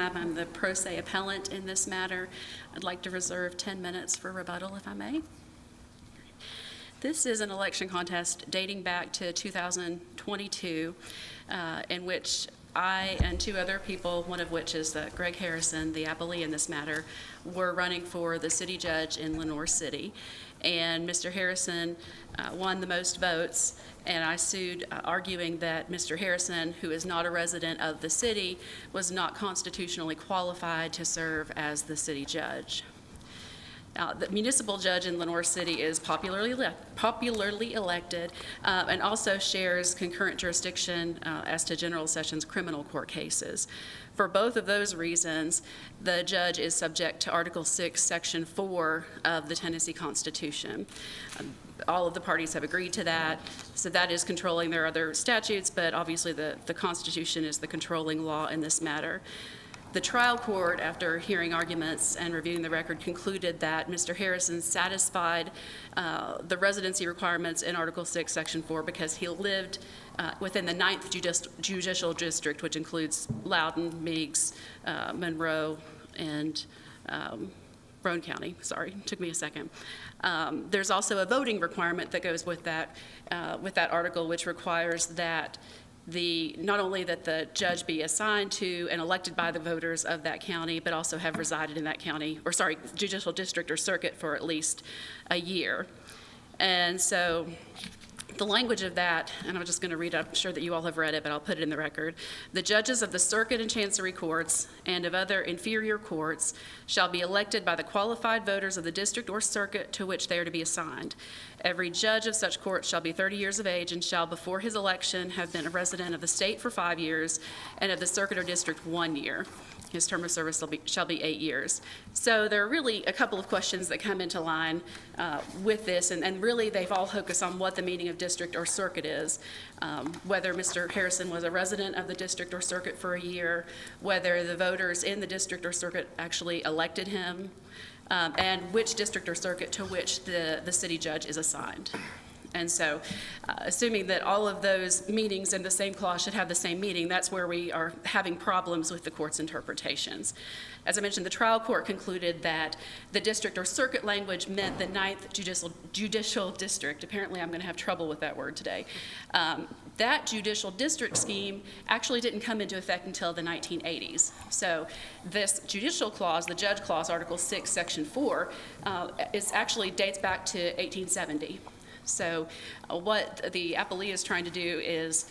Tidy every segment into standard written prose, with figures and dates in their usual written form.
McNabb. I'm the pro se appellant in this matter. I'd like to reserve 10 minutes for rebuttal, if I may. This is an election contest dating back to 2022, in which I and two other people, one of which is Greg Harrison, the appellee in this matter, were running for the city judge in Lenoir City. And Mr. Harrison won the most votes, and I sued arguing that Mr. Harrison, who is not a resident of the city, was not constitutionally qualified to serve as the city judge. The municipal judge in Lenoir City is popularly elected and also shares concurrent jurisdiction as to General Sessions criminal court cases. For both of those reasons, the judge is subject to Article 6, Section 4 of the Tennessee Constitution. All of the parties have agreed to that, so that is controlling. There are other statutes, but obviously the Constitution is the controlling law in this matter. The trial court, after hearing arguments and reviewing the record, concluded that Mr. Harrison satisfied the residency requirements in Article 6, Section 4 because he lived within the 9th Judicial District, which includes Loudoun, Meigs, Monroe, and Roane County. Sorry, took me a second. There's also a voting requirement that goes with that article, which requires that not only that the judge be assigned to and elected by the voters of that county, but also have resided in that county, judicial district or circuit for at least a year. And so the language of that, and I'm just going to read it, I'm sure that you all have read it, but I'll put it in the record. The judges of the circuit and chancery courts and of other inferior courts shall be elected by the qualified voters of the district or circuit to which they are to be assigned. Every judge of such court shall be 30 years of age and shall before his election have been a resident of the state for 5 years and of the circuit or district 1 year. His term of service shall be 8 years. So there are really a couple of questions that come into line with this, and really they've all focused on what the meaning of district or circuit is, whether Mr. Harrison was a resident of the district or circuit for a year, whether the voters in the district or circuit actually elected him, and which district or circuit to which the city judge is assigned. And so, assuming that all of those meanings in the same clause should have the same meaning, that's where we are having problems with the court's interpretations. As I mentioned, the trial court concluded that the district or circuit language meant the 9th Judicial District. Apparently, I'm going to have trouble with that word today. That judicial district scheme actually didn't come into effect until the 1980s. So this judicial clause, the judge clause, Article 6, Section 4, actually dates back to 1870. So what the appellee is trying to do is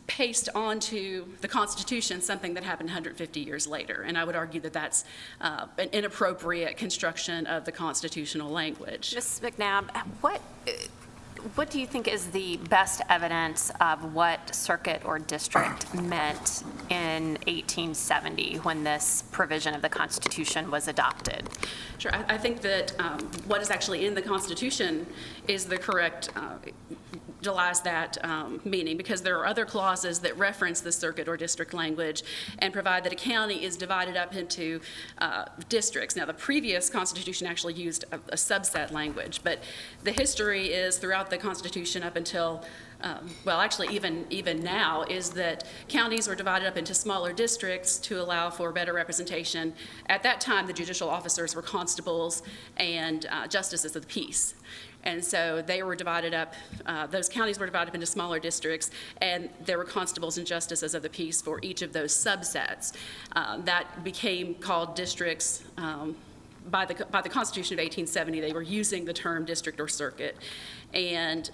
paste onto the Constitution something that happened 150 years later. And I would argue that that's an inappropriate construction of the constitutional language. Ms. McNabb, what do you think is the best evidence of what circuit or district meant in 1870 when this provision of the Constitution was adopted? Sure. I think that what is actually in the Constitution is the correct belies that meaning, because there are other clauses that reference the circuit or district language and provide that a county is divided up into districts. Now, the previous Constitution actually used a subset language, but the history is throughout the Constitution up until even now, is that counties were divided up into smaller districts to allow for better representation. At that time, the judicial officers were constables and justices of the peace. And so they were divided up, those counties were divided up into smaller districts, and there were constables and justices of the peace for each of those subsets. That became called districts. By the Constitution of 1870, they were using the term district or circuit. And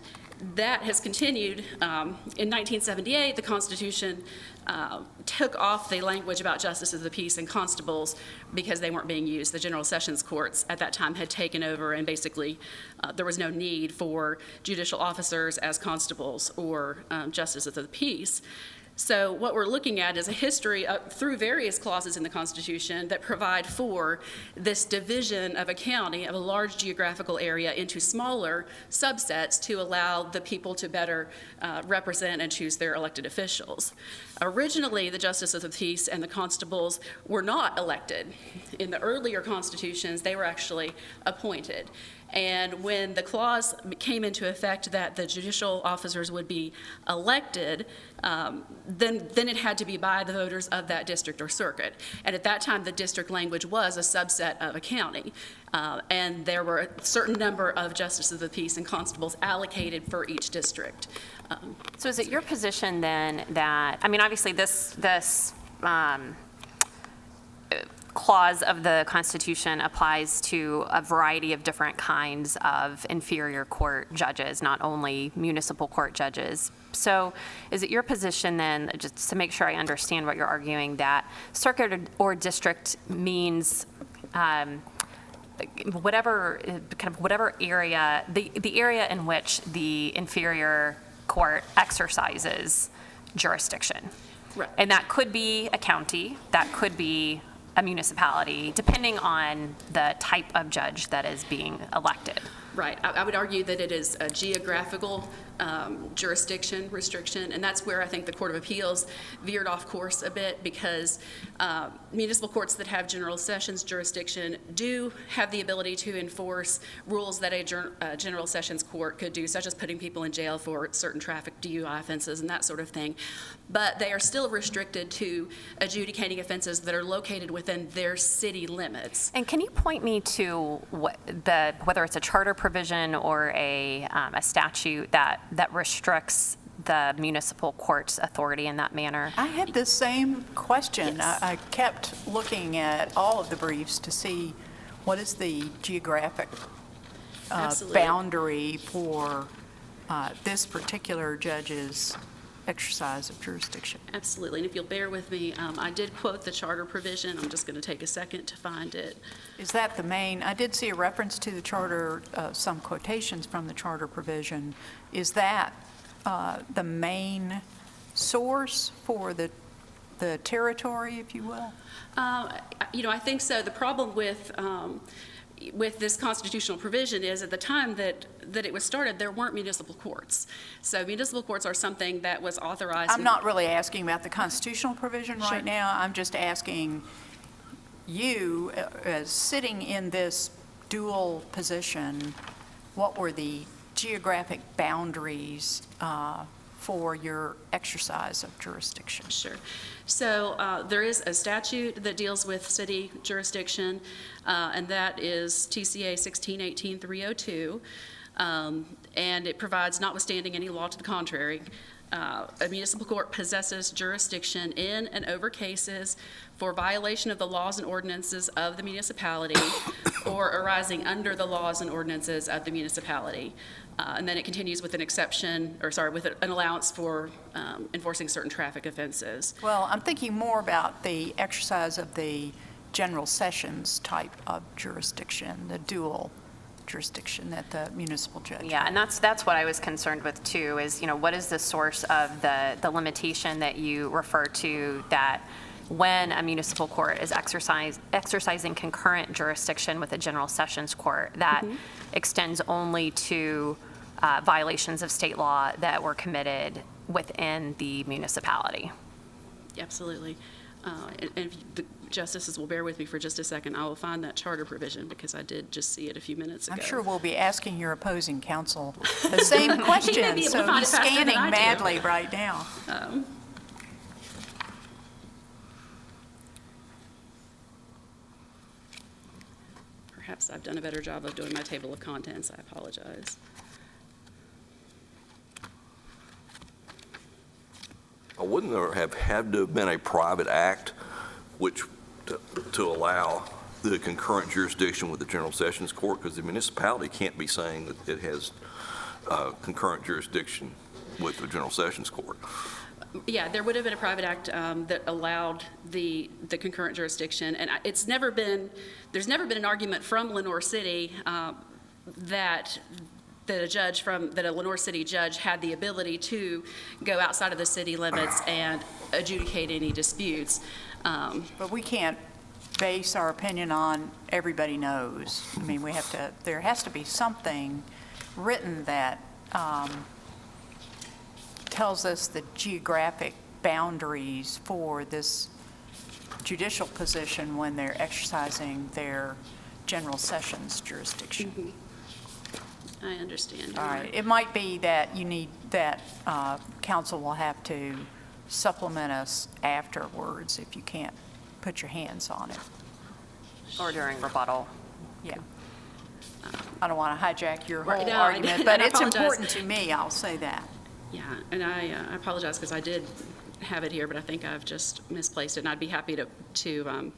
that has continued. In 1978, the Constitution took off the language about justices of the peace and constables because they weren't being used. The General Sessions courts at that time had taken over, and basically there was no need for judicial officers as constables or justices of the peace. So what we're looking at is a history through various clauses in the Constitution that provide for this division of a county, of a large geographical area, into smaller subsets to allow the people to better represent and choose their elected officials. Originally, the justices of the peace and the constables were not elected. In the earlier constitutions, they were actually appointed. And when the clause came into effect that the judicial officers would be elected, then it had to be by the voters of that district or circuit. And at that time, the district language was a subset of a county. And there were a certain number of justices of the peace and constables allocated for each district. So is it your position then that, I mean, obviously this clause of the Constitution applies to a variety of different kinds of inferior court judges, not only municipal court judges. So is it your position then, just to make sure I understand what you're arguing, that circuit or district means whatever area, the area in which the inferior court exercises jurisdiction? Right. And that could be a county, that could be a municipality, depending on the type of judge that is being elected. Right. I would argue that it is a geographical jurisdiction restriction, and that's where I think the Court of Appeals veered off course a bit, because municipal courts that have general sessions jurisdiction do have the ability to enforce rules that a general sessions court could do, such as putting people in jail for certain traffic DUI offenses and that sort of thing. But they are still restricted to adjudicating offenses that are located within their city limits. And can you point me to whether it's a charter provision or a statute that restricts the municipal court's authority in that manner? I had the same question. Yes. I kept looking at all of the briefs to see what is the geographic Absolutely. boundary for this particular judge's exercise of jurisdiction. Absolutely. And if you'll bear with me, I did quote the charter provision. I'm just going to take a second to find it. Is that the main, I did see a reference to the charter, some quotations from the charter provision. Is that the main source for the territory, if you will? I think so. The problem with this constitutional provision is at the time that it was started, there weren't municipal courts. So municipal courts are something that was authorized. I'm not really asking about the constitutional provision Sure. right now. I'm just asking you, as sitting in this dual position, what were the geographic boundaries for your exercise of jurisdiction? Sure. So there is a statute that deals with city jurisdiction, and that is TCA 1618-302, and it provides, notwithstanding any law to the contrary, a municipal court possesses jurisdiction in and over cases for violation of the laws and ordinances of the municipality or arising under the laws and ordinances of the municipality. And then it continues with an with an allowance for enforcing certain traffic offenses. Well, I'm thinking more about the exercise of the general sessions type of jurisdiction, the dual jurisdiction that the municipal judge. Yeah, and that's what I was concerned with too, is, what is the source of the limitation that you refer to, that when a municipal court is exercising concurrent jurisdiction with a general sessions court, that extends only to violations of state law that were committed within the municipality. Absolutely. And if the justices will bear with me for just a second, I will find that charter provision because I did just see it a few minutes ago. I'm sure we'll be asking your opposing counsel the same question, able to so find he's it faster than scanning I do. madly right now. Perhaps I've done a better job of doing my table of contents. I apologize. Wouldn't there have had to have been a private act which to allow the concurrent jurisdiction with the General Sessions Court? Because the municipality can't be saying that it has concurrent jurisdiction with the General Sessions Court. Yeah, there would have been a private act that allowed the concurrent jurisdiction, and there's never been an argument from Lenoir City that a Lenoir City judge had the ability to go outside of the city limits and adjudicate any disputes. But we can't base our opinion on everybody knows. I mean, there has to be something written that tells us the geographic boundaries for this judicial position when they're exercising their general sessions jurisdiction. I understand. All right, it might be that you need, that council will have to supplement us afterwards if you can't put your hands on it. Or during rebuttal. Yeah. I don't want to hijack your Right, whole no, I argument, didn't. but I it's apologize. important to me, I'll say that. Yeah, and I apologize because I did have it here, but I think I've just misplaced it, and I'd be happy to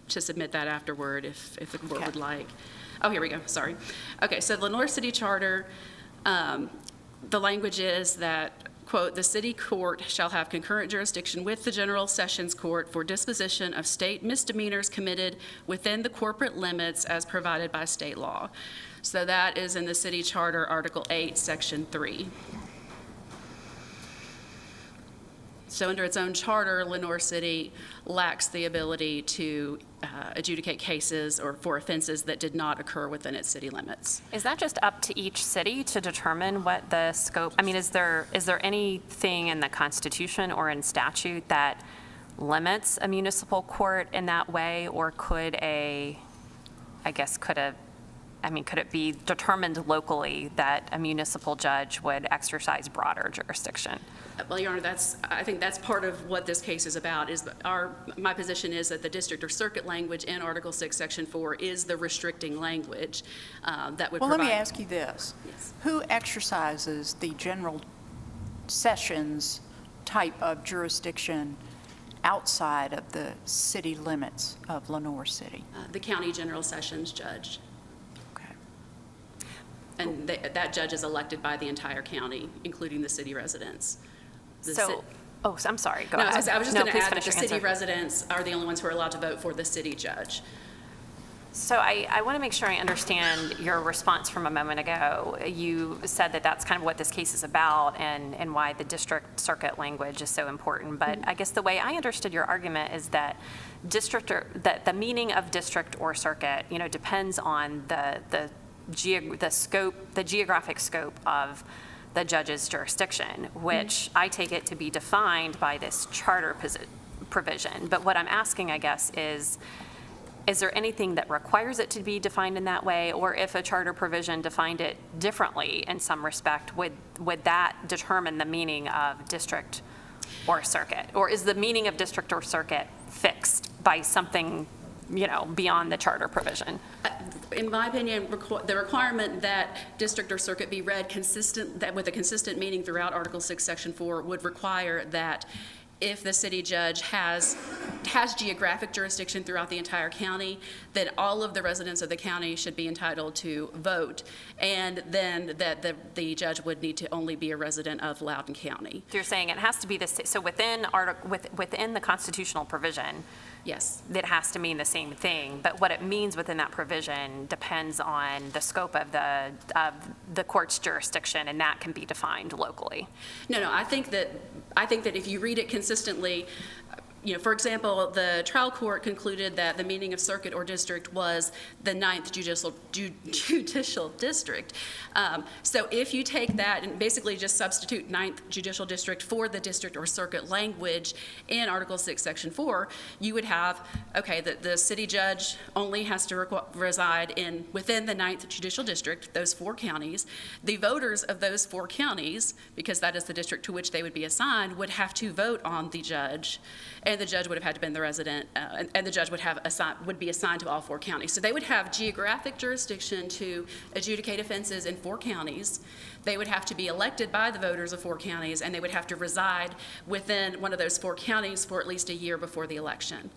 submit that afterward if the board Okay. would like. Oh, here we go, sorry. Okay, so the Lenore City Charter, the language is that, quote, "The city court shall have concurrent jurisdiction with the General Sessions Court for disposition of state misdemeanors committed within the corporate limits as provided by state law." So that is in the city charter, Article 8, Section 3. So under its own charter, Lenore City lacks the ability to adjudicate cases or for offenses that did not occur within its city limits. Is that just up to each city to determine what the scope, I mean, is there anything in the Constitution or in statute that limits a municipal court in that way? Or could it be determined locally that a municipal judge would exercise broader jurisdiction? Well, Your Honor, I think that's part of what this case is about, is my position is that the district or circuit language in Article 6, Section 4 is the restricting language that would Well, provide. let me ask you this. Yes. Who exercises the general sessions type of jurisdiction outside of the city limits of Lenore City? The county general sessions judge. Okay. And that judge is elected by the entire county, including the city residents. The ci- I'm sorry, go No, ahead. I was just No, going to please add that finish the your city answer. residents are the only ones who are allowed to vote for the city judge. So I want to make sure I understand your response from a moment ago. You said that that's kind of what this case is about and why the district circuit language is so important. But I guess the way I understood your argument is that that the meaning of district or circuit, depends on the geographic scope of the judge's jurisdiction, which I take it to be defined by this charter provision. But what I'm asking, I guess, is there anything that requires it to be defined in that way? Or if a charter provision defined it differently in some respect, would that determine the meaning of district or circuit? Or is the meaning of district or circuit fixed by something, beyond the charter provision? In my opinion, the requirement that district or circuit be read with a consistent meaning throughout Article 6, Section 4 would require that if the city judge has geographic jurisdiction throughout the entire county, then all of the residents of the county should be entitled to vote, and then that the judge would need to only be a resident of Loudoun County. So you're saying it has to be so within the constitutional provision, Yes. it has to mean the same thing, but what it means within that provision depends on the scope of the court's jurisdiction, and that can be defined locally. No, I think that if you read it consistently, for example, the trial court concluded that the meaning of circuit or district was the 9th judicial district. So if you take that and basically just substitute 9th judicial district for the district or circuit language in Article 6, Section 4, you would have, that the city judge only has to reside within the 9th judicial district, those 4 counties. The voters of those 4 counties, because that is the district to which they would be assigned, would have to vote on the judge. And the judge would have had to been the resident, and the judge would be assigned to all 4 counties. So they would have geographic jurisdiction to adjudicate offenses in 4 counties. They would have to be elected by the voters of 4 counties, and they would have to reside within one of those 4 counties for at least a year before the election.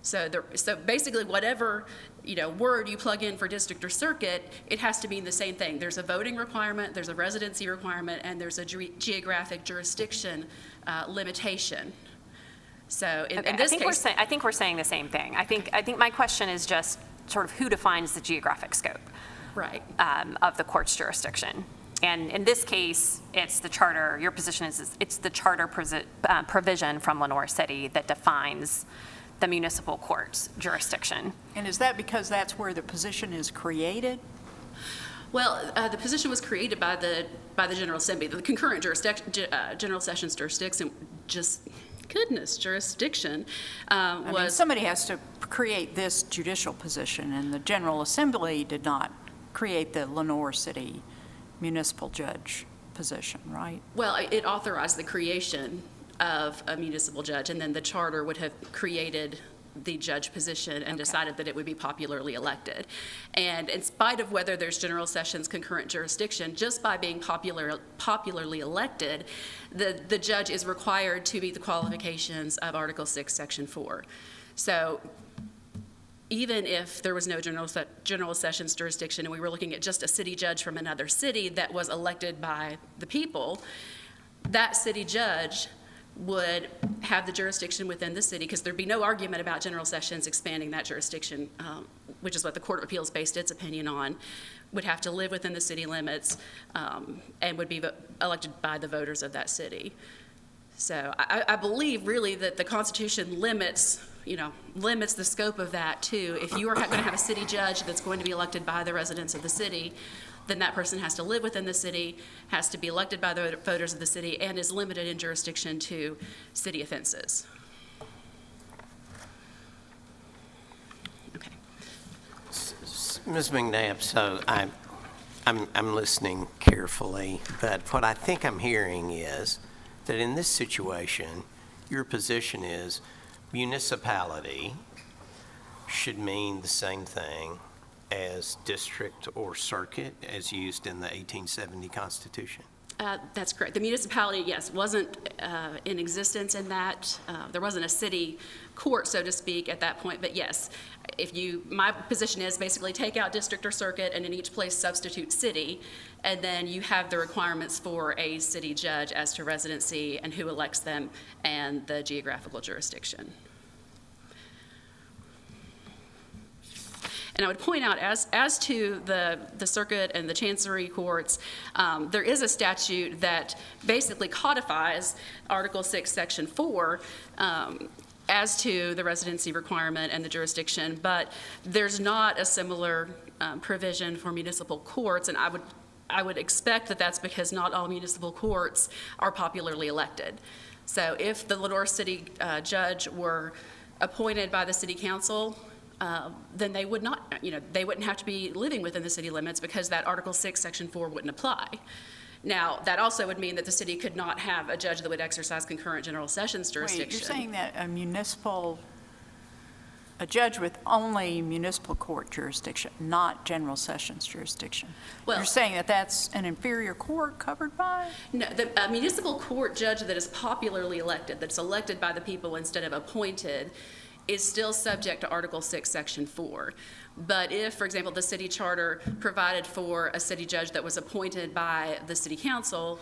So basically, whatever word you plug in for district or circuit, it has to mean the same thing. There's a voting requirement, there's a residency requirement, and there's a geographic jurisdiction limitation. So in this case, I think we're saying the same thing. I think my question is just sort of who defines the geographic scope, right? Of the court's jurisdiction. And in this case, it's the charter. Your position is it's the charter provision from Lenore City that defines the municipal court's jurisdiction. And is that because that's where the position is created? Well, the position was created by the General Assembly. The concurrent General Sessions jurisdiction just goodness, jurisdiction I mean, was. somebody has to create this judicial position, and the General Assembly did not create the Lenore City municipal judge position, right? Well, it authorized the creation of a municipal judge, and then the charter would have created the judge position and decided that it would be popularly elected. And in spite of whether there's general sessions concurrent jurisdiction, just by being popularly elected, the judge is required to meet the qualifications of Article 6, Section 4. So even if there was no general sessions jurisdiction and we were looking at just a city judge from another city that was elected by the people, that city judge would have the jurisdiction within the city, because there'd be no argument about general sessions expanding that jurisdiction, which is what the Court of Appeals based its opinion on, would have to live within the city limits and would be elected by the voters of that city. So I believe really that the Constitution limits the scope of that too. If you are going to have a city judge that's going to be elected by the residents of the city, then that person has to live within the city, has to be elected by the voters of the city, and is limited in jurisdiction to city offenses. Okay. Ms. McNabb, so I'm listening carefully, but what I think I'm hearing is that in this situation, your position is municipality should mean the same thing as district or circuit as used in the 1870 Constitution? That's correct. The municipality, yes, wasn't in existence in that. There wasn't a city court, so to speak, at that point. But yes, my position is basically take out district or circuit and in each place substitute city, and then you have the requirements for a city judge as to residency and who elects them and the geographical jurisdiction. And I would point out, as to the circuit and the chancery courts, there is a statute that basically codifies Article 6, Section 4, as to the residency requirement and the jurisdiction, but there's not a similar provision for municipal courts, and I would expect that that's because not all municipal courts are popularly elected. So if the Lenore City judge were appointed by the city council, then they would not, they wouldn't have to be living within the city limits because that Article 6, Section 4 wouldn't apply. Now, that also would mean that the city could not have a judge that would exercise concurrent general sessions jurisdiction. Wait, you're saying that a judge with only municipal court jurisdiction, not general sessions jurisdiction? Well, you're saying that that's an inferior court covered by? No, the municipal court judge that is popularly elected, that's elected by the people instead of appointed, is still subject to Article 6, Section 4. But if, for example, the city charter provided for a city judge that was appointed by the city council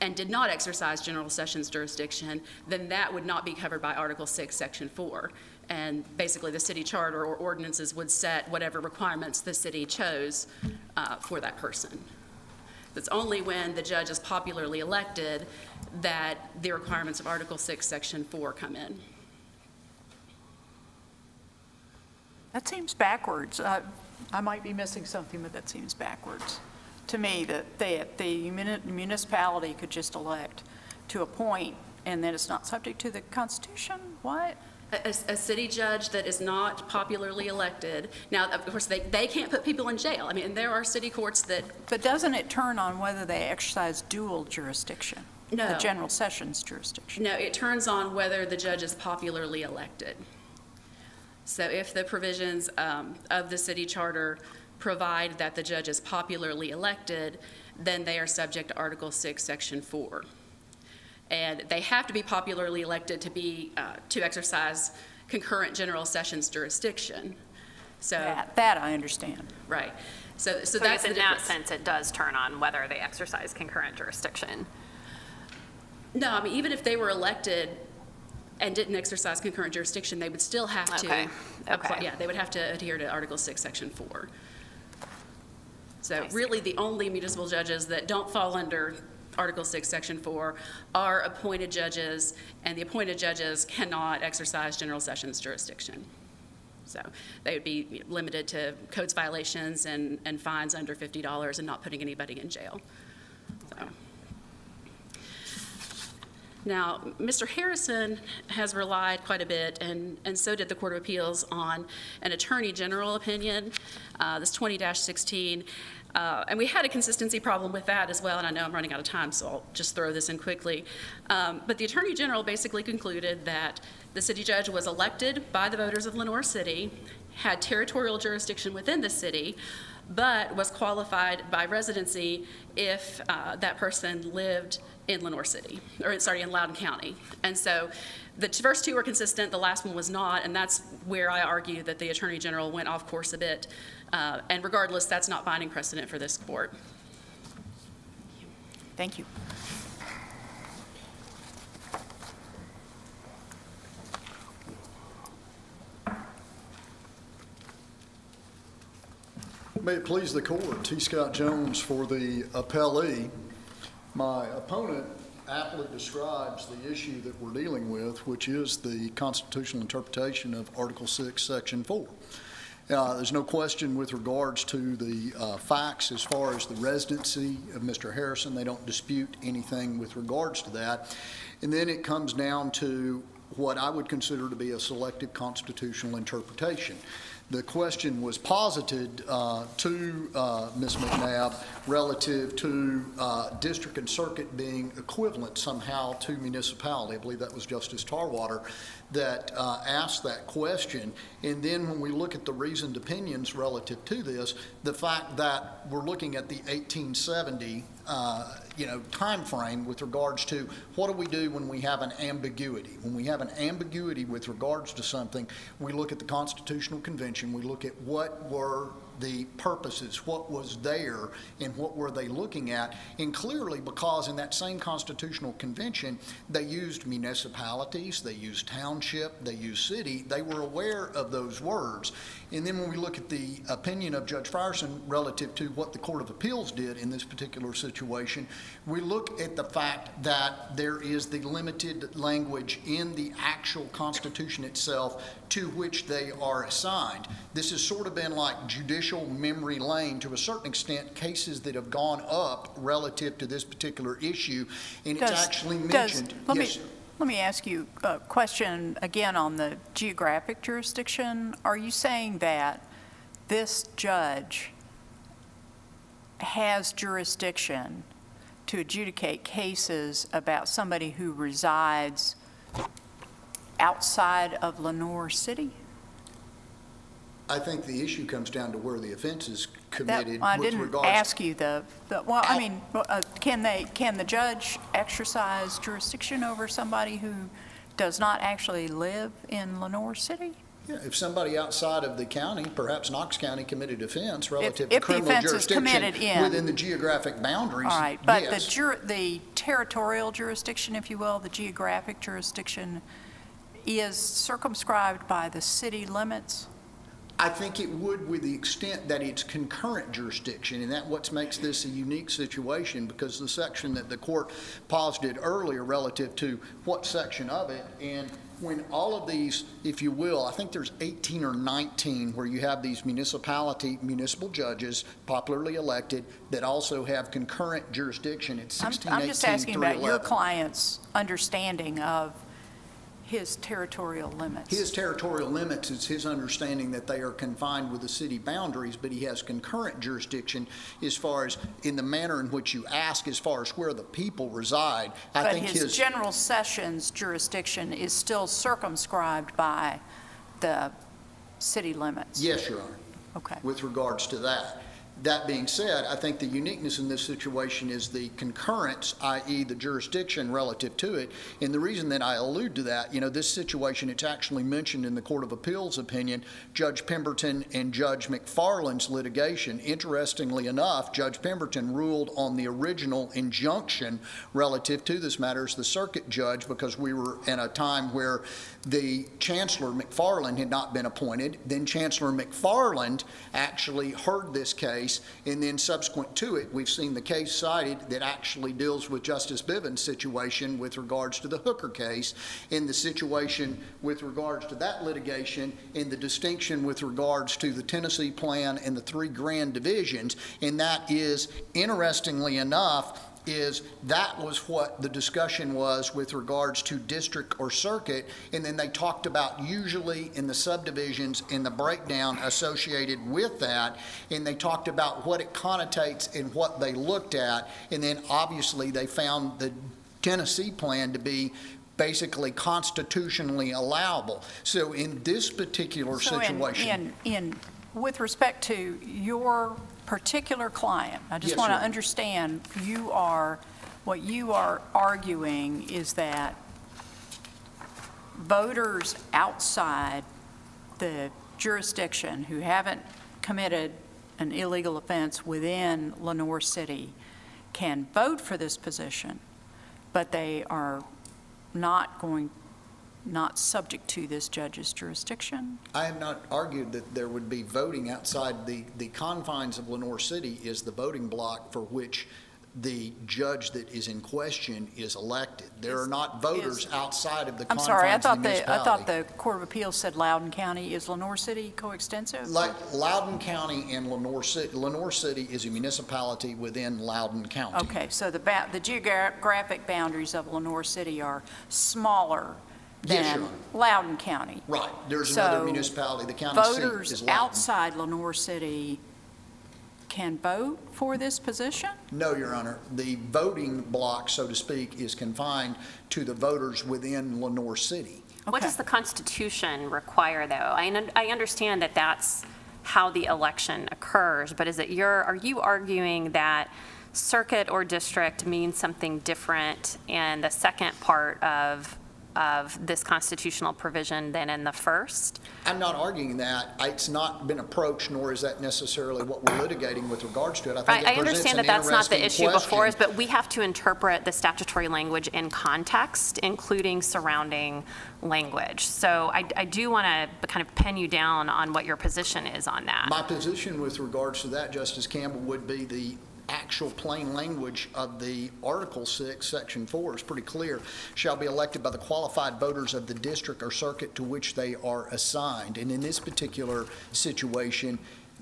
and did not exercise general sessions jurisdiction, then that would not be covered by Article 6, Section 4. And basically, the city charter or ordinances would set whatever requirements the city chose for that person. It's only when the judge is popularly elected that the requirements of Article 6, Section 4 come in. That seems backwards. I might be missing something, but that seems backwards to me, that the municipality could just elect to appoint, and then it's not subject to the Constitution? What? A city judge that is not popularly elected. Now, of course, they can't put people in jail. I mean, there are city courts that... But doesn't it turn on whether they exercise dual jurisdiction? No. The general sessions jurisdiction? No, it turns on whether the judge is popularly elected. So if the provisions of the city charter provide that the judge is popularly elected, then they are subject to Article 6, Section 4. And they have to be popularly elected to exercise concurrent general sessions jurisdiction. So that I understand. right. So I that's guess the in that difference. sense, it does turn on whether they exercise concurrent jurisdiction. No, I mean, even if they were elected and didn't exercise concurrent jurisdiction, they would still have to Okay. apply. Okay. Yeah, they would have to adhere to Article 6, Section 4. So I see. really, the only municipal judges that don't fall under Article 6, Section 4 are appointed judges, and the appointed judges cannot exercise general sessions jurisdiction. So they would be limited to codes violations and fines under $50 and not putting anybody in jail. So. Now, Mr. Harrison has relied quite a bit, and so did the Court of Appeals, on an Attorney General opinion, this 20-16. And we had a consistency problem with that as well, and I know I'm running out of time, so I'll just throw this in quickly. But the Attorney General basically concluded that the city judge was elected by the voters of Lenoir City, had territorial jurisdiction within the city, but was qualified by residency if that person lived in Lenoir City, or sorry, in Loudoun County. And so the first two were consistent, the last one was not, and that's where I argue that the Attorney General went off course a bit. And regardless, that's not binding precedent for this court. Thank you. May it please the court, T. Scott Jones for the appellee. My opponent aptly describes the issue that we're dealing with, which is the constitutional interpretation of Article 6, Section 4. There's no question with regards to the facts as far as the residency of Mr. Harrison. They don't dispute anything with regards to that. And then it comes down to what I would consider to be a selective constitutional interpretation. The question was posited to Ms. McNabb relative to district and circuit being equivalent somehow to municipality. I believe that was Justice Tarwater that asked that question. And then when we look at the reasoned opinions relative to this, the fact that we're looking at the 1870 time frame with regards to what do we do when we have an ambiguity. When we have an ambiguity with regards to something, we look at the Constitutional Convention, we look at what were the purposes, what was there, and what were they looking at. And clearly, because in that same Constitutional Convention, they used municipalities, they used township, they used city, they were aware of those words. And then when we look at the opinion of Judge Frierson relative to what the Court of Appeals did in this particular situation, we look at the fact that there is the limited language in the actual Constitution itself to which they are assigned. This has sort of been like judicial memory lane to a certain extent, cases that have gone up relative to this particular issue, and it's actually mentioned. Let me ask you a question again on the geographic jurisdiction. Are you saying that this judge has jurisdiction to adjudicate cases about somebody who resides outside of Lenoir City? I think the issue comes down to where the offense is committed. I with didn't regards ask you can the judge exercise jurisdiction over somebody who does not actually live in Lenoir City? Yeah, if somebody outside of the county, perhaps Knox County, committed offense relative to if the criminal offense is jurisdiction committed within the geographic boundaries, All right, but yes. the territorial jurisdiction, if you will, the geographic jurisdiction is circumscribed by the city limits? I think it would, with the extent that it's concurrent jurisdiction, and that's what makes this a unique situation, because the section that the court posited earlier relative to what section of it, and when all of these, if you will, I think there's 18 or 19 where you have these municipal judges, popularly elected, that also have concurrent jurisdiction. It's 16, I'm 18, just asking about 311. your client's understanding of his territorial limits. His territorial limits is his understanding that they are confined with the city boundaries, but he has concurrent jurisdiction as far as in the manner in which you ask, as far as where the people reside. But his general sessions jurisdiction is still circumscribed by the city limits? Yes, Your Honor. Okay. With regards to that. That being said, I think the uniqueness in this situation is the concurrence, i.e. the jurisdiction relative to it. And the reason that I allude to that, this situation, it's actually mentioned in the Court of Appeals opinion, Judge Pemberton and Judge McFarland's litigation. Interestingly enough, Judge Pemberton ruled on the original injunction relative to this matter as the circuit judge, because we were in a time where the Chancellor McFarland had not been appointed. Then Chancellor McFarland actually heard this case, and then subsequent to it, we've seen the case cited that actually deals with Justice Bivens' situation with regards to the Hooker case, in the situation with regards to that litigation, in the distinction with regards to the Tennessee plan and the 3 grand divisions. And that is, interestingly enough, is that was what the discussion was with regards to district or circuit, and then they talked about usually in the subdivisions in the breakdown associated with that, and they talked about what it connotates and what they looked at, and then obviously they found the Tennessee plan to be basically constitutionally allowable. So in this particular situation. With respect to your particular client, I just Yes, want to sir. understand, what you are arguing is that voters outside the jurisdiction who haven't committed an illegal offense within Lenoir City can vote for this position, but they are not subject to this judge's jurisdiction? I have not argued that there would be voting outside the confines of Lenoir City is the voting block for which the judge that is in question is elected. There are not voters outside of the I'm confines sorry, of the municipality. I thought the Court of Appeals said Loudoun County. Is Lenoir City coextensive? Like Loudoun County and Lenoir City is a municipality within Loudoun County. Okay, so the geographic boundaries of Lenoir City are smaller Yes, than Your Honor. Loudoun County. Right, there's another So municipality, the county seat is voters Loudoun. outside Lenoir City can vote for this position? No, Your Honor. The voting block, so to speak, is confined to the voters within Lenoir City. What Okay. does the Constitution require, though? I understand that that's how the election occurs, but are you arguing that circuit or district means something different in the second part of this constitutional provision than in the first? I'm not arguing that. It's not been approached, nor is that necessarily what we're litigating with regards to it. I think I it presents understand an that that's not the interesting issue before us, question. but we have to interpret the statutory language in context, including surrounding language. So I do want to kind of pin you down on what your position is on that. My position with regards to that, Justice Campbell, would be the actual plain language of the Article 6, Section 4 is pretty clear. Shall be elected by the qualified voters of the district or circuit to which they are assigned. And in this particular situation,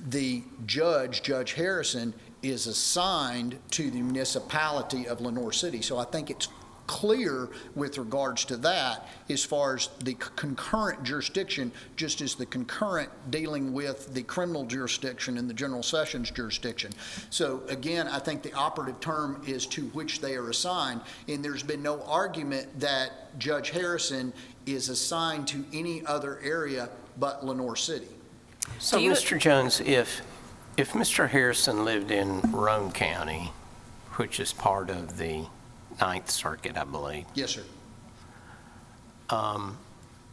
the judge, Judge Harrison, is assigned to the municipality of Lenoir City. So I think it's clear with regards to that as far as the concurrent jurisdiction, just as the concurrent dealing with the criminal jurisdiction and the general sessions jurisdiction. So again, I think the operative term is to which they are assigned, and there's been no argument that Judge Harrison is assigned to any other area but Lenoir City. So, Mr. Jones, if Mr. Harrison lived in Roane County, which is part of the Ninth Circuit, I believe, Yes, sir.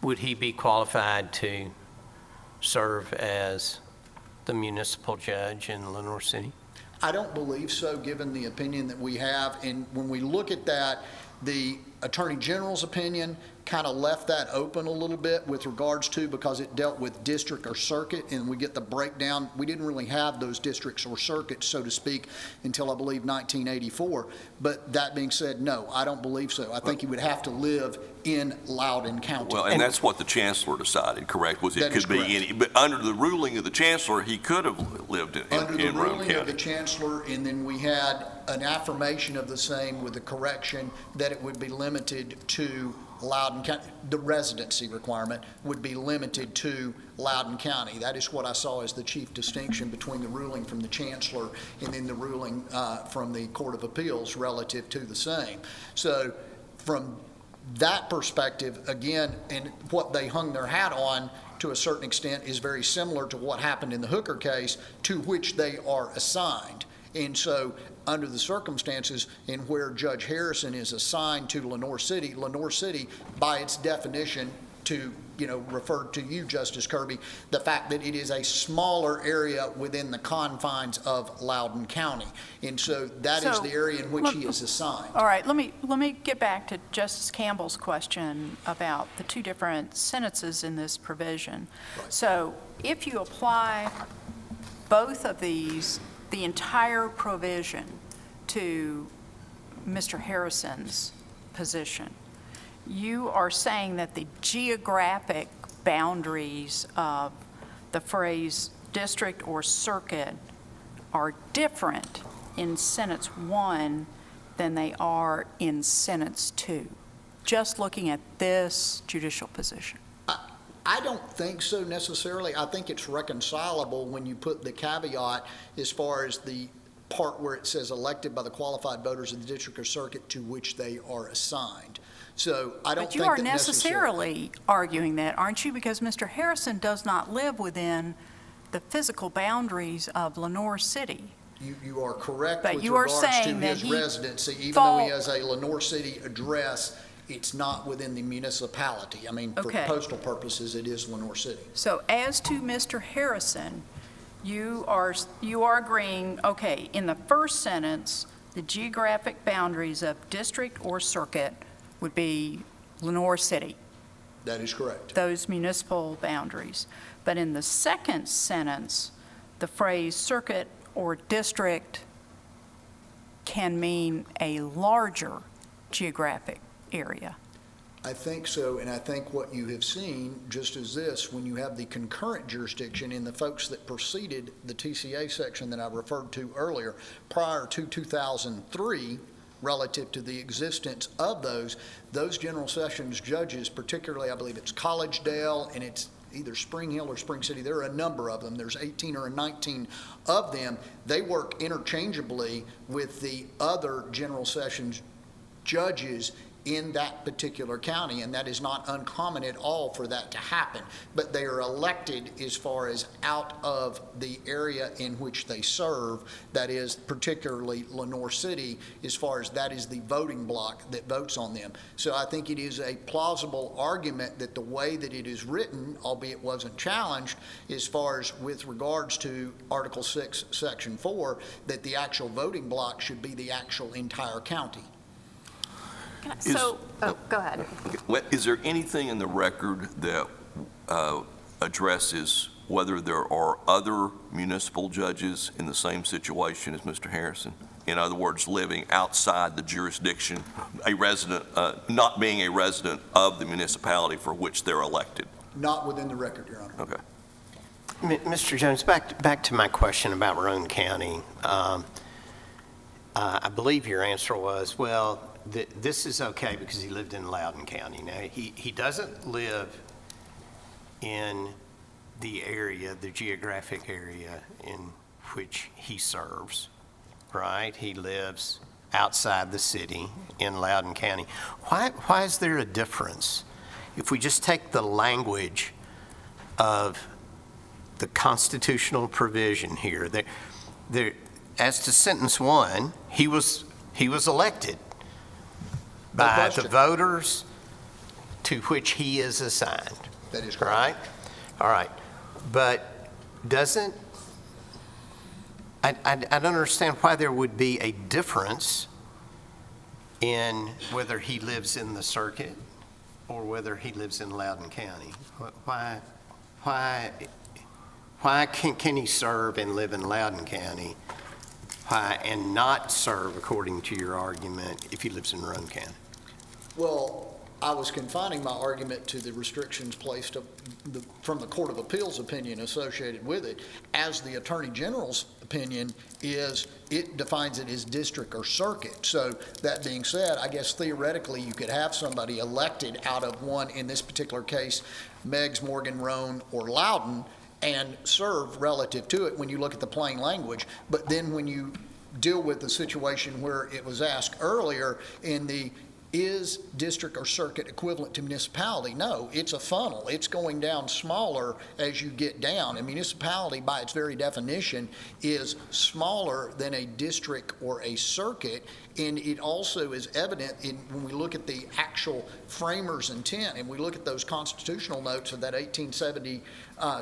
would he be qualified to serve as the municipal judge in Lenoir City? I don't believe so, given the opinion that we have. And when we look at that, the Attorney General's opinion kind of left that open a little bit with regards to, because it dealt with district or circuit, and we get the breakdown. We didn't really have those districts or circuits, so to speak, until I believe 1984. But that being said, no, I don't believe so. I think he would have to live in Loudoun County. Well, and that's what the chancellor decided, correct? Was it That is could be correct. any, but under the ruling of the chancellor, he could have lived in Under the Roane ruling of the County. chancellor, and then we had an affirmation of the same with the correction that it would be limited to Loudoun County. The residency requirement would be limited to Loudoun County. That is what I saw as the chief distinction between the ruling from the chancellor and then the ruling from the Court of Appeals relative to the same. So from that perspective, again, and what they hung their hat on to a certain extent is very similar to what happened in the Hooker case, to which they are assigned. And so under the circumstances in where Judge Harrison is assigned to Lenoir City, by its definition, to refer to you, Justice Kirby, the fact that it is a smaller area within the confines of Loudoun County. And so that is So, the area in which he is assigned. All right, let me get back to Justice Campbell's question about the two different sentences in this provision. Right. So if you apply both of these, the entire provision, to Mr. Harrison's position, you are saying that the geographic boundaries of the phrase district or circuit are different in sentence 1 than than they are in sentence 2, just looking at this judicial position? I don't think so necessarily. I think it's reconcilable when you put the caveat as far as the part where it says elected by the qualified voters of the district or circuit to which they are assigned. So I don't But think you that are necessarily. necessarily arguing that, aren't you? Because Mr. Harrison does not live within the physical boundaries of Lenoir City. You are correct But with you are regards to saying that his he residency, even though he fall- has a Lenoir City address, it's not within the municipality. I mean, for Okay. postal purposes, it is Lenoir City. So as to Mr. Harrison, you are agreeing, okay, in the first sentence, the geographic boundaries of district or circuit would be Lenoir City, That is correct. those municipal boundaries. But in the second sentence, the phrase circuit or district can mean a larger geographic area. I think so, and I think what you have seen, just as this, when you have the concurrent jurisdiction in the folks that preceded the TCA section that I referred to earlier, prior to 2003, relative to the existence of those general sessions judges, particularly, I believe it's Collegedale, and it's either Spring Hill or Spring City, there are a number of them, there's 18 or 19 of them, they work interchangeably with the other general sessions judges in that particular county, and that is not uncommon at all for that to happen. But they are elected as far as out of the area in which they serve, that is particularly Lenoir City, as far as that is the voting block that votes on them. So I think it is a plausible argument that the way that it is written, albeit wasn't challenged, as far as with regards to Article 6, Section 4, that the actual voting block should be the actual entire county. So, go ahead. Is there anything in the record that addresses whether there are other municipal judges in the same situation as Mr. Harrison? In other words, living outside the jurisdiction, a resident, not being a resident of the municipality for which they're elected? Not within the record, Your Honor. Okay. Mr. Jones, back to my question about Roane County. I believe your answer was, well, this is okay because he lived in Loudoun County. Now, he doesn't live in the area, the geographic area in which he serves, right? He lives outside the city in Loudoun County. Why is there a difference? If we just take the language of the constitutional provision here, as to sentence 1, he was elected by the voters to which he is assigned. That is correct. Right? All right. But I don't understand why there would be a difference in whether he lives in the circuit or whether he lives in Loudoun County. Why can he serve and live in Loudoun County and not serve, according to your argument, if he lives in Roane County? Well, I was confining my argument to the restrictions placed from the Court of Appeals opinion associated with it. As the Attorney General's opinion is, it defines it as district or circuit. So that being said, I guess theoretically you could have somebody elected out of one, in this particular case, Meigs, Morgan, Roane, or Loudoun, and serve relative to it when you look at the plain language. But then when you deal with the situation where it was asked earlier in the is district or circuit equivalent to municipality? No, it's a funnel. It's going down smaller as you get down. A municipality, by its very definition, is smaller than a district or a circuit, and it also is evident when we look at the actual framers' intent and we look at those constitutional notes of that 1870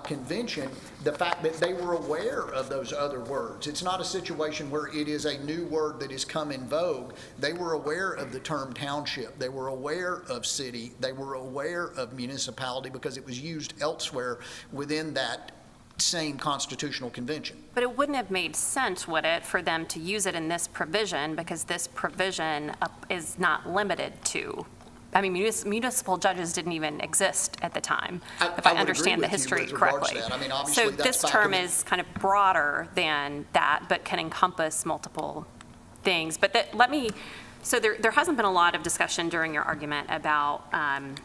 convention, the fact that they were aware of those other words. It's not a situation where it is a new word that has come in vogue. They were aware of the term township. They were aware of city. They were aware of municipality because it was used elsewhere within that same constitutional convention. But it wouldn't have made sense, would it, for them to use it in this provision, because this provision is not limited to, I mean, municipal judges didn't even exist at the time, if I would understand agree the with you history with regards correctly. to that. I mean, obviously, So that's this back term in the- is kind of broader than that, but can encompass multiple things. But let me So there hasn't been a lot of discussion during your argument about kind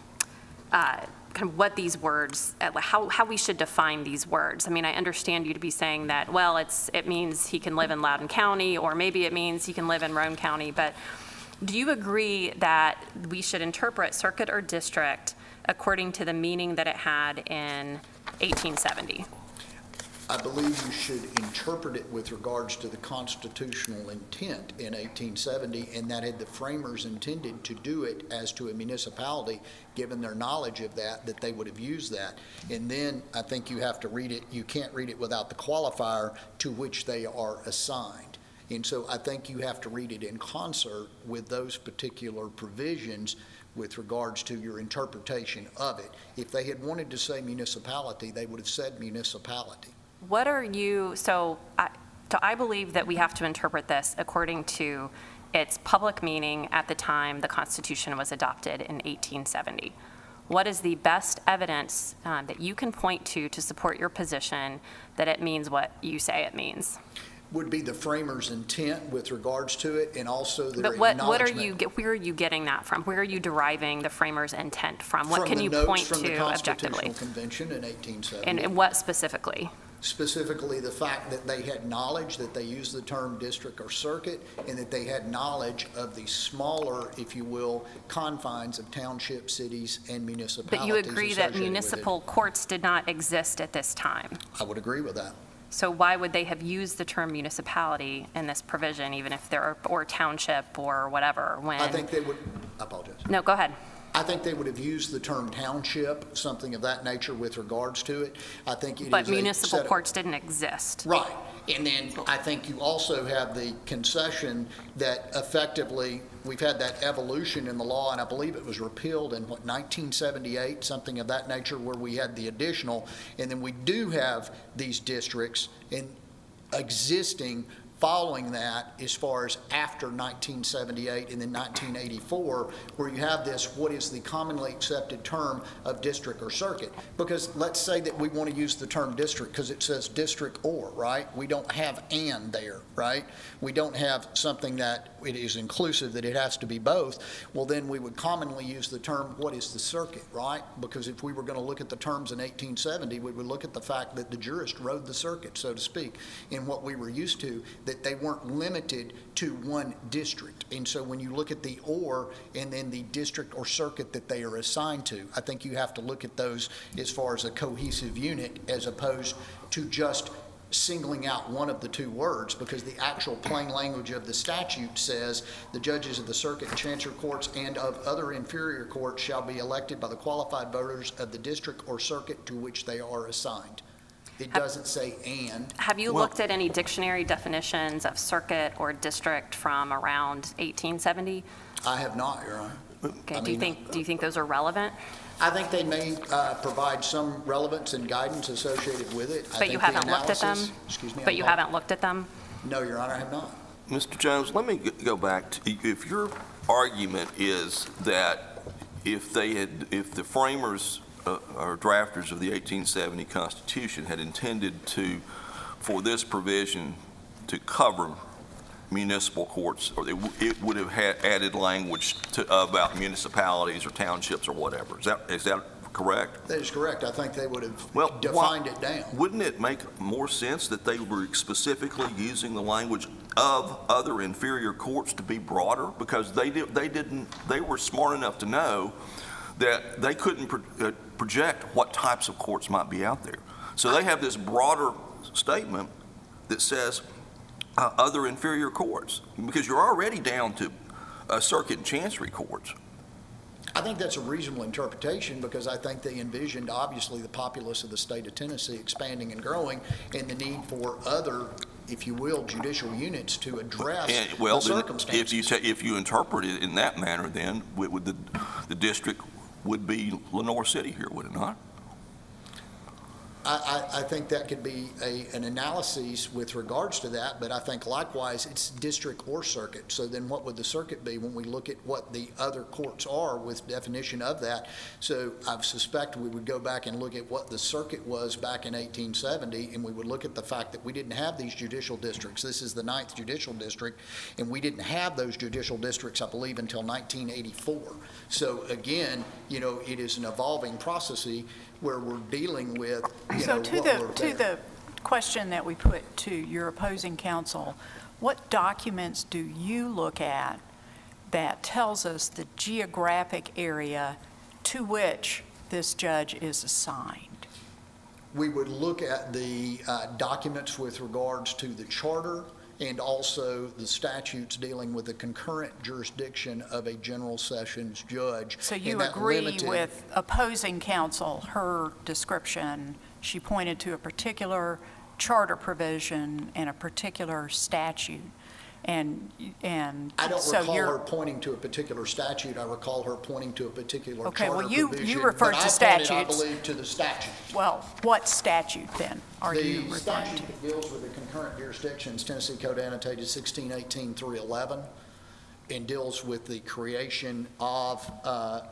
of what these words, how we should define these words. I mean, I understand you to be saying that, well, it means he can live in Loudoun County, or maybe it means he can live in Roane County, but do you agree that we should interpret circuit or district according to the meaning that it had in 1870? I believe you should interpret it with regards to the constitutional intent in 1870, and that had the framers intended to do it as to a municipality, given their knowledge of that they would have used that. And then I think you have to read it, you can't read it without the qualifier to which they are assigned. And so I think you have to read it in concert with those particular provisions with regards to your interpretation of it. If they had wanted to say municipality, they would have said municipality. What are you, so I believe that we have to interpret this according to its public meaning at the time the Constitution was adopted in 1870. What is the best evidence that you can point to support your position that it means what you say it means? Would be the framers' intent with regards to it, and also their But acknowledgement. where are you getting that from? Where are you deriving the framers' intent from? What can you point to From the notes objectively? from the Constitutional Convention in 1870. And what specifically? Specifically, the fact that they had knowledge that they used the term district or circuit, and that they had knowledge of the smaller, if you will, confines of township, cities, and municipalities. But you agree that associated with it. municipal courts did not exist at this time. I would agree with that. So why would they have used the term municipality in this provision, even if there or township or whatever, when? I think they would, I apologize. No, go ahead. I think they would have used the term township, something of that nature with regards to it. I think it is But a municipal set of- courts didn't exist. Right. And then I think you also have the concession that effectively, we've had that evolution in the law, and I believe it was repealed in, 1978, something of that nature, where we had the additional, and then we do have these districts in existing following that as far as after 1978 and then 1984, where you have this, what is the commonly accepted term of district or circuit? Because let's say that we want to use the term district because it says district or, right? We don't have and there, right? We don't have something that it is inclusive, that it has to be both. Well, then we would commonly use the term, what is the circuit, right? Because if we were going to look at the terms in 1870, we would look at the fact that the jurist rode the circuit, so to speak, in what we were used to, that they weren't limited to one district. And so when you look at the or and then the district or circuit that they are assigned to, I think you have to look at those as far as a cohesive unit as opposed to just singling out one of the two words, because the actual plain language of the statute says the judges of the circuit and chancery courts and of other inferior courts shall be elected by the qualified voters of the district or circuit to which they are assigned. It doesn't say and. Have you looked at any dictionary definitions of circuit or district from around 1870? I have not, Your Honor. Okay, I do you mean, think those are relevant? I think they may provide some relevance and guidance associated with it. I But you think the haven't looked at them? analysis- Excuse me? But you I'm sorry. haven't looked at them? No, Your Honor, I have not. Mr. Jones, let me go back to, if your argument is that if the framers or drafters of the 1870 Constitution had intended for this provision to cover municipal courts, or it would have added language about municipalities or townships or whatever. Is that correct? That is correct. I think they would have defined it down. Wouldn't it make more sense that they were specifically using the language of other inferior courts to be broader? Because they were smart enough to know that they couldn't project what types of courts might be out there. So they have this broader statement that says other inferior courts, because you're already down to circuit and chancery courts. I think that's a reasonable interpretation, because I think they envisioned, obviously, the populace of the state of Tennessee expanding and growing, and the need for other, if you will, judicial units to address the circumstances. If you interpret it in that manner, then the district would be Lenore City here, would it not? I think that could be an analysis with regards to that, but I think likewise, it's district or circuit. So then what would the circuit be when we look at what the other courts are with definition of that? So I suspect we would go back and look at what the circuit was back in 1870, and we would look at the fact that we didn't have these judicial districts. This is the 9th Judicial District, and we didn't have those judicial districts, I believe, until 1984. So again, it is an evolving process where we're dealing with, So to the question that we put to your opposing counsel, what documents do you look at that tells us the geographic area to which this judge is assigned? We would look at the documents with regards to the charter and also the statutes dealing with the concurrent jurisdiction of a general sessions judge. So you And that agree limited- with opposing counsel, her description, she pointed to a particular charter provision and a particular statute, and I don't so recall you're. her pointing to a particular statute. I recall her pointing to a particular Okay, well, charter you provision. referred to But I statutes. pointed, I believe, to the statute. Well, what statute then are you The referring statute to? that deals with the concurrent jurisdictions, Tennessee Code annotated 1618-311, and deals with the creation of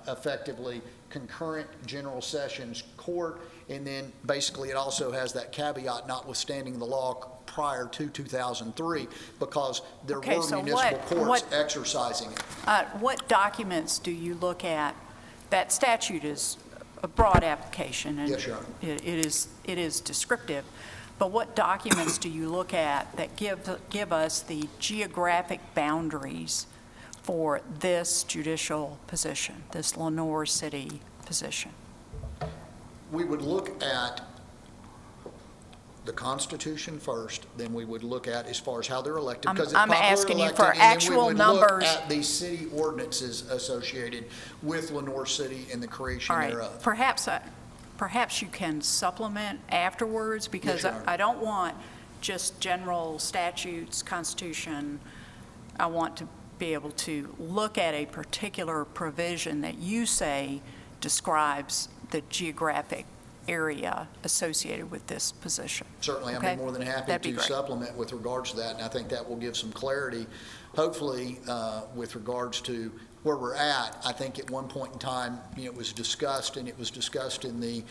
effectively concurrent general sessions court. And then basically it also has that caveat notwithstanding the law prior to 2003, because there Okay, were so municipal courts what- exercising it. What documents do you look at? That statute is a broad application, and Yes, Your Honor. it is descriptive, but what documents do you look at that give us the geographic boundaries for this judicial position, this Lenoir City position? We would look at the Constitution first, then we would look at as far as how they're elected. I'm- because it's I'm popular asking you elected, for and then we actual would numbers. look at the city ordinances associated with Lenoir City and the creation All right, thereof. perhaps you can supplement afterwards, because Your Honor. I don't want just general statutes, Constitution. I want to be able to look at a particular provision that you say describes the geographic area associated with this position. Certainly, I'd Okay? be more than happy That'd be to great. supplement with regards to that, and I think that will give some clarity, hopefully, with regards to where we're at. I think at one point in time, it was discussed, and it was discussed in the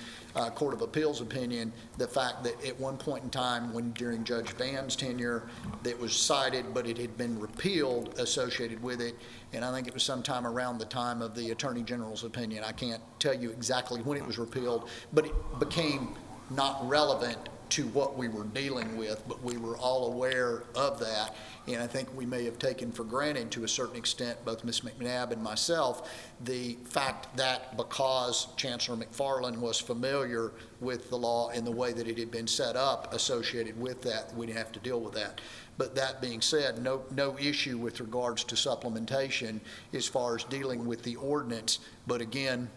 Court of Appeals opinion, the fact that at one point in time, when during Judge Van's tenure, that was cited, but it had been repealed associated with it, and I think it was sometime around the time of the Attorney General's opinion. I can't tell you exactly when it was repealed, but it became not relevant to what we were dealing with, but we were all aware of that. And I think we may have taken for granted to a certain extent, both Ms. McNabb and myself, the fact that because Chancellor McFarland was familiar with the law and the way that it had been set up associated with that, we didn't have to deal with that. But that being said, no issue with regards to supplementation as far as dealing with the ordinance. But again,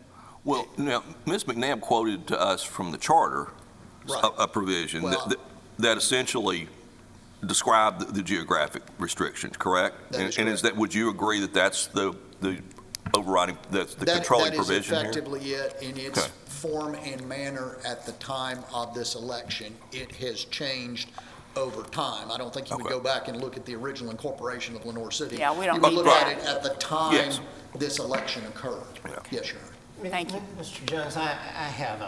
Well, now, Ms. McNabb quoted to us from the charter Right. a provision Well- that essentially described the geographic restrictions, correct? That is And is correct. that, would you agree that that's the overriding, that's the controlling provision That here? is effectively it in its Okay. form and manner at the time of this election. It has changed over time. I don't think you would Okay. go back and look at the original incorporation of Lenoir City. Yeah, we don't You would need look that. at it at the time Yes. this election occurred. Yeah. Yes, Your Honor. Thank you. Mr. Jones, I have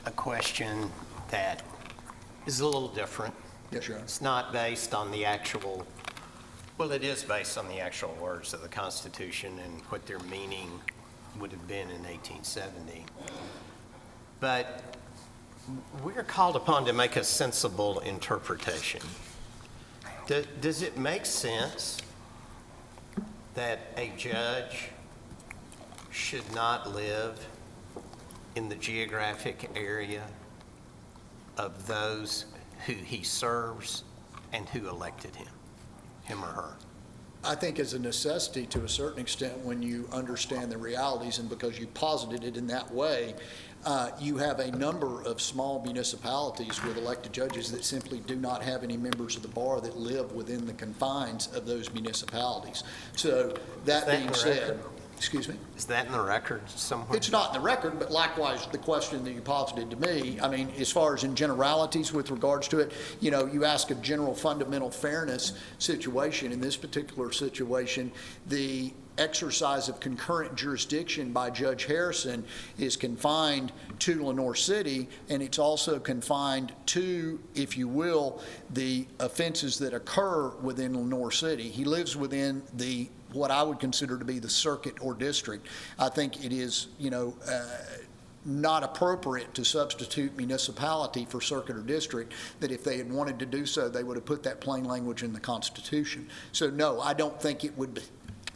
a question that is a little different. Yes, Your Honor. It's not based on the actual, well, it is based on the actual words of the Constitution and what their meaning would have been in 1870. But we're called upon to make a sensible interpretation. Does it make sense that a judge should not live in the geographic area of those who he serves and who elected him or her? I think as a necessity to a certain extent when you understand the realities, and because you posited it in that way, you have a number of small municipalities with elected judges that simply do not have any members of the bar that live within the confines of those municipalities. So that Is that being correct? said, Excuse me? Is that in the record somewhere? It's not in the record, but likewise, the question that you posited to me, I mean, as far as in generalities with regards to it, you ask a general fundamental fairness situation. In this particular situation, the exercise of concurrent jurisdiction by Judge Harrison is confined to Lenoir City, and it's also confined to, if you will, the offenses that occur within Lenoir City. He lives within what I would consider to be the circuit or district. I think it is, not appropriate to substitute municipality for circuit or district, that if they had wanted to do so, they would have put that plain language in the Constitution. So no, I don't think it would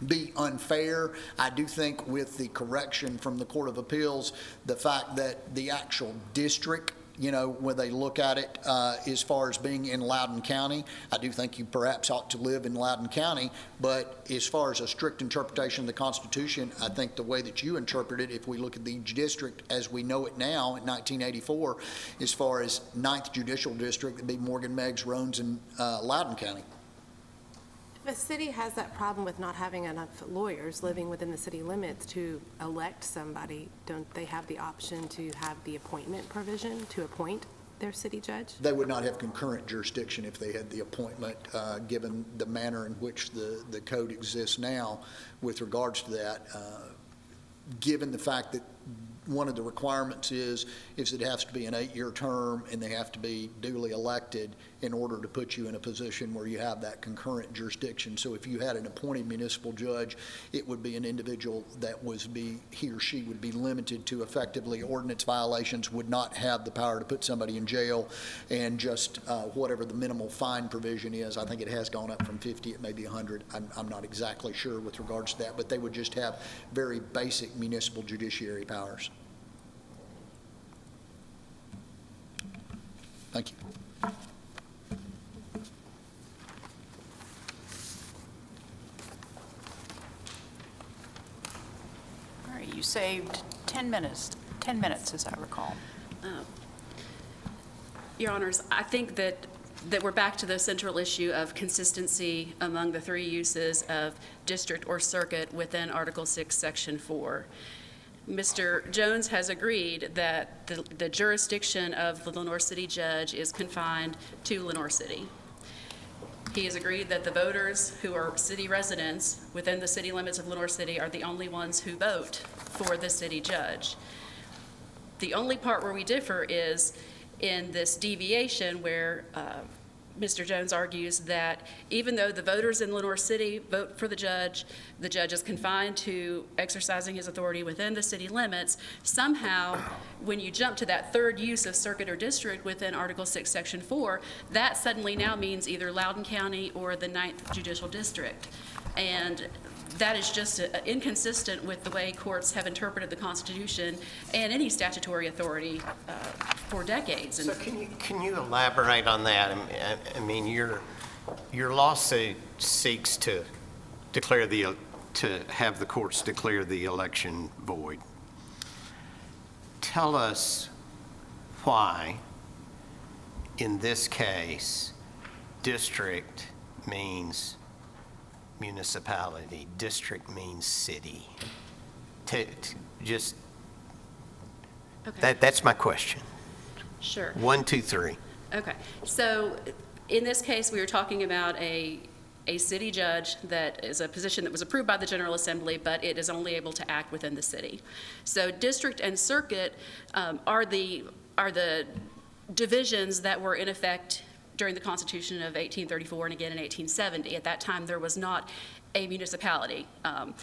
be unfair. I do think with the correction from the Court of Appeals, the fact that the actual district, when they look at it as far as being in Loudoun County, I do think you perhaps ought to live in Loudoun County, but as far as a strict interpretation of the Constitution, I think the way that you interpret it, if we look at the district as we know it now in 1984, as far as 9th Judicial District, it'd be Morgan, Meigs, Rones, and Loudoun County. If a city has that problem with not having enough lawyers living within the city limits to elect somebody, don't they have the option to have the appointment provision to appoint their city judge? They would not have concurrent jurisdiction if they had the appointment, given the manner in which the code exists now with regards to that. Given the fact that one of the requirements is it has to be an 8-year term and they have to be duly elected in order to put you in a position where you have that concurrent jurisdiction. So if you had an appointed municipal judge, it would be an individual that he or she would be limited to effectively ordinance violations, would not have the power to put somebody in jail, and just whatever the minimal fine provision is. I think it has gone up from 50, it may be 100. I'm not exactly sure with regards to that, but they would just have very basic municipal judiciary powers. Thank you. All right, you saved 10 minutes as I recall. Your Honors, I think that we're back to the central issue of consistency among the three uses of district or circuit within Article 6, Section 4. Mr. Jones has agreed that the jurisdiction of the Lenoir City judge is confined to Lenoir City. He has agreed that the voters who are city residents within the city limits of Lenoir City are the only ones who vote for the city judge. The only part where we differ is in this deviation where Mr. Jones argues that even though the voters in Lenoir City vote for the judge is confined to exercising his authority within the city limits, somehow when you jump to that third use of circuit or district within Article 6, Section 4, that suddenly now means either Loudoun County or the 9th Judicial District. And that is just inconsistent with the way courts have interpreted the Constitution and any statutory authority for decades. So can you elaborate on that? I mean, your lawsuit seeks to have the courts declare the election void. Tell us why, in this case, district means municipality, district means city. Just, Okay. That's my question. Sure. 1, 2, 3. Okay. So in this case, we are talking about a city judge that is a position that was approved by the General Assembly, but it is only able to act within the city. So district and circuit are the divisions that were in effect during the Constitution of 1834 and again in 1870. At that time, there was not a municipality. In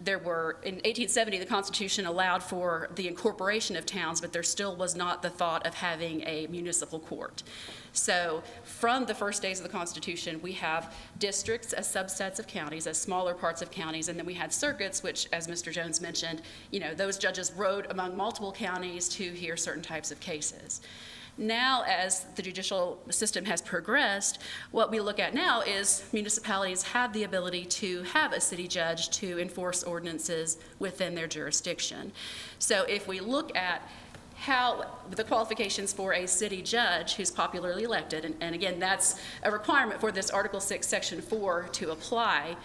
1870, the Constitution allowed for the incorporation of towns, but there still was not the thought of having a municipal court. So from the first days of the Constitution, we have districts as subsets of counties, as smaller parts of counties, and then we had circuits, which, as Mr. Jones mentioned, those judges rode among multiple counties to hear certain types of cases. Now, as the judicial system has progressed, what we look at now is municipalities have the ability to have a city judge to enforce ordinances within their jurisdiction. So if we look at how the qualifications for a city judge who's popularly elected, and again, that's a requirement for this Article 6, Section 4 to apply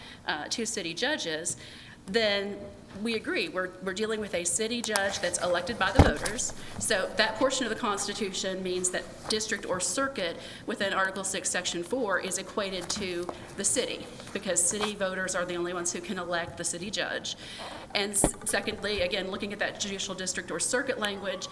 to city judges, then we agree, we're dealing with a city judge that's elected by the voters. So that portion of the Constitution means that district or circuit within Article 6, Section 4 is equated to the city, because city voters are the only ones who can elect the city judge. And secondly, again, looking at that judicial district or circuit language,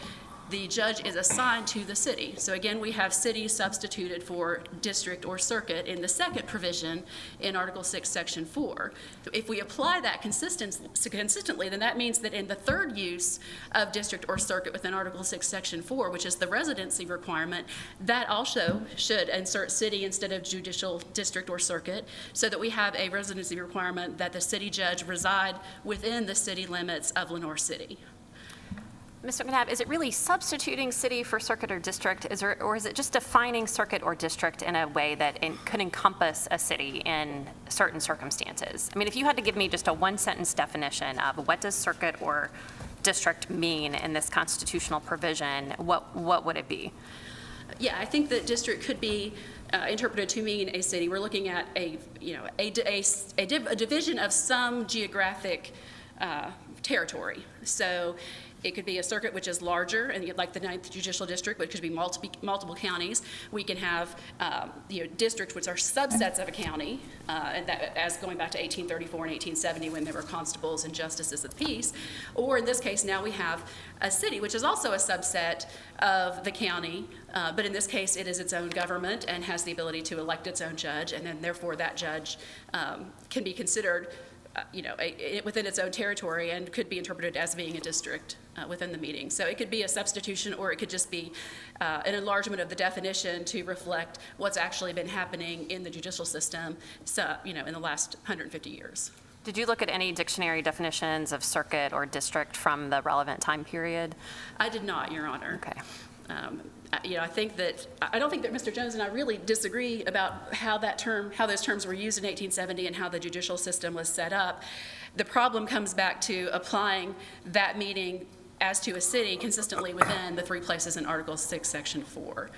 the judge is assigned to the city. So again, we have city substituted for district or circuit in the second provision in Article 6, Section 4. So if we apply that consistently, then that means that in the third use of district or circuit within Article 6, Section 4, which is the residency requirement, that also should insert city instead of judicial district or circuit, so that we have a residency requirement that the city judge reside within the city limits of Lenoir City. Mr. McNabb, is it really substituting city for circuit or district, or is it just defining circuit or district in a way that could encompass a city in certain circumstances? I mean, if you had to give me just a one-sentence definition of what does circuit or district mean in this constitutional provision, what would it be? Yeah, I think that district could be interpreted to mean a city. We're looking at a division of some geographic territory. So it could be a circuit which is larger, and like the 9th Judicial District, which could be multiple counties. We can have districts which are subsets of a county, and that, as going back to 1834 and 1870 when there were constables and justices of the peace. Or in this case, now we have a city, which is also a subset of the county, but in this case, it is its own government and has the ability to elect its own judge, and then therefore that judge can be considered within its own territory and could be interpreted as being a district within the meeting. So it could be a substitution, or it could just be an enlargement of the definition to reflect what's actually been happening in the judicial system, in the last 150 years. Did you look at any dictionary definitions of circuit or district from the relevant time period? I did not, Your Honor. Okay. I don't think that Mr. Jones and I really disagree about how those terms were used in 1870 and how the judicial system was set up. The problem comes back to applying that meaning as to a city consistently within the three places in Article 6, Section 4.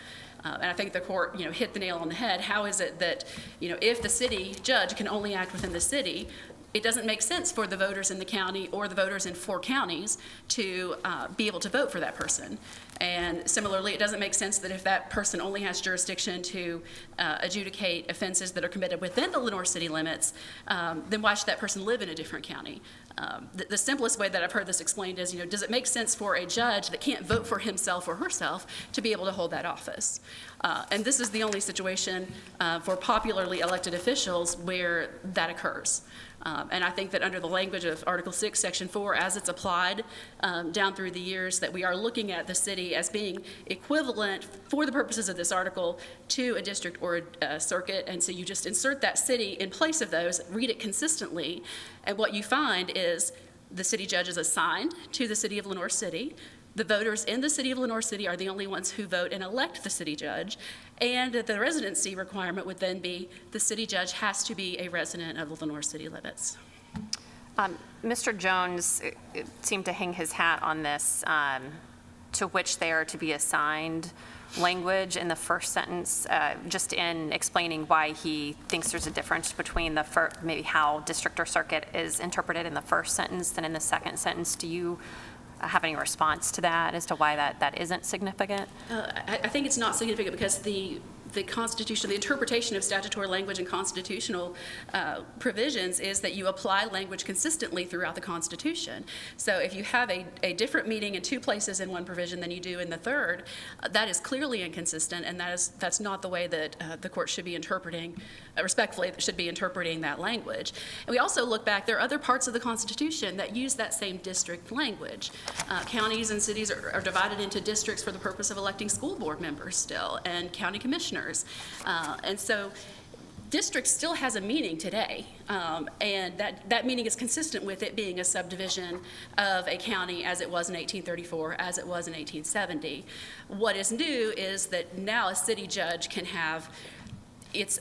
And I think the court, hit the nail on the head. How is it that, if the city judge can only act within the city, it doesn't make sense for the voters in the county or the voters in 4 counties to be able to vote for that person. And similarly, it doesn't make sense that if that person only has jurisdiction to adjudicate offenses that are committed within the Lenoir City limits, then why should that person live in a different county? The simplest way that I've heard this explained is, does it make sense for a judge that can't vote for himself or herself to be able to hold that office? And this is the only situation for popularly elected officials where that occurs. And I think that under the language of Article 6, Section 4, as it's applied down through the years, that we are looking at the city as being equivalent for the purposes of this article to a district or a circuit. And so you just insert that city in place of those, read it consistently, and what you find is the city judge is assigned to the city of Lenoir City. The voters in the city of Lenoir City are the only ones who vote and elect the city judge. And the residency requirement would then be the city judge has to be a resident of the Lenoir City limits. Mr. Jones seemed to hang his hat on this, to which they are to be assigned language in the first sentence, just in explaining why he thinks there's a difference between maybe how district or circuit is interpreted in the first sentence than in the second sentence. Do you have any response to that as to why that isn't significant? I think it's not significant because the Constitution, the interpretation of statutory language and constitutional provisions is that you apply language consistently throughout the Constitution. So if you have a different meaning in 2 places in one provision than you do in the third, that is clearly inconsistent, and that's not the way that the court should be interpreting, respectfully, should be interpreting that language. And we also look back, there are other parts of the Constitution that use that same district language. Counties and cities are divided into districts for the purpose of electing school board members still, and county commissioners. And so district still has a meaning today, and that meaning is consistent with it being a subdivision of a county as it was in 1834, as it was in 1870. What is new is that now a city can have its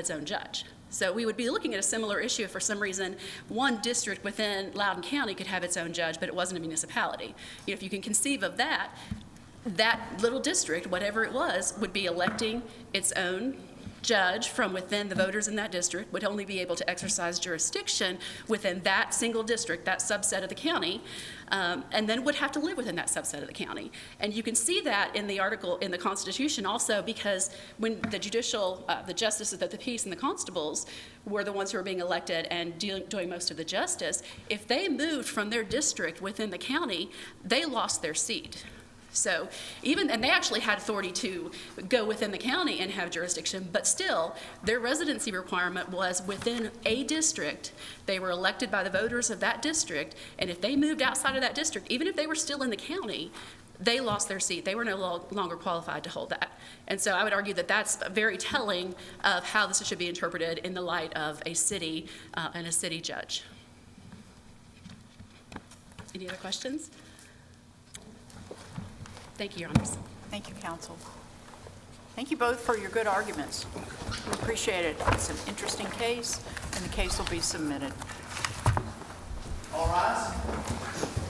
own judge. So we would be looking at a similar issue if for some reason one district within Loudoun County could have its own judge, but it wasn't a municipality. If you can conceive of that little district, whatever it was, would be electing its own judge from within the voters in that district would only be able to exercise jurisdiction within that single district, that subset of the county, and then would have to live within that subset of the county. And you can see that in the article in the Constitution also, because when the the justices of the peace and the constables were the ones who were being elected and doing most of the justice, if they moved from their district within the county, they lost their seat. So and they actually had authority to go within the county and have jurisdiction, but still, their residency requirement was within a district. They were elected by the voters of that district, and if they moved outside of that district, even if they were still in the county, they lost their seat. They were no longer qualified to hold that. And so I would argue that that's very telling of how this should be interpreted in the light of a city and a city judge. Any other questions? Thank you, Your Honors. Thank you, counsel. Thank you both for your good arguments. We appreciate it. It's an interesting case, and the case will be submitted. All rise.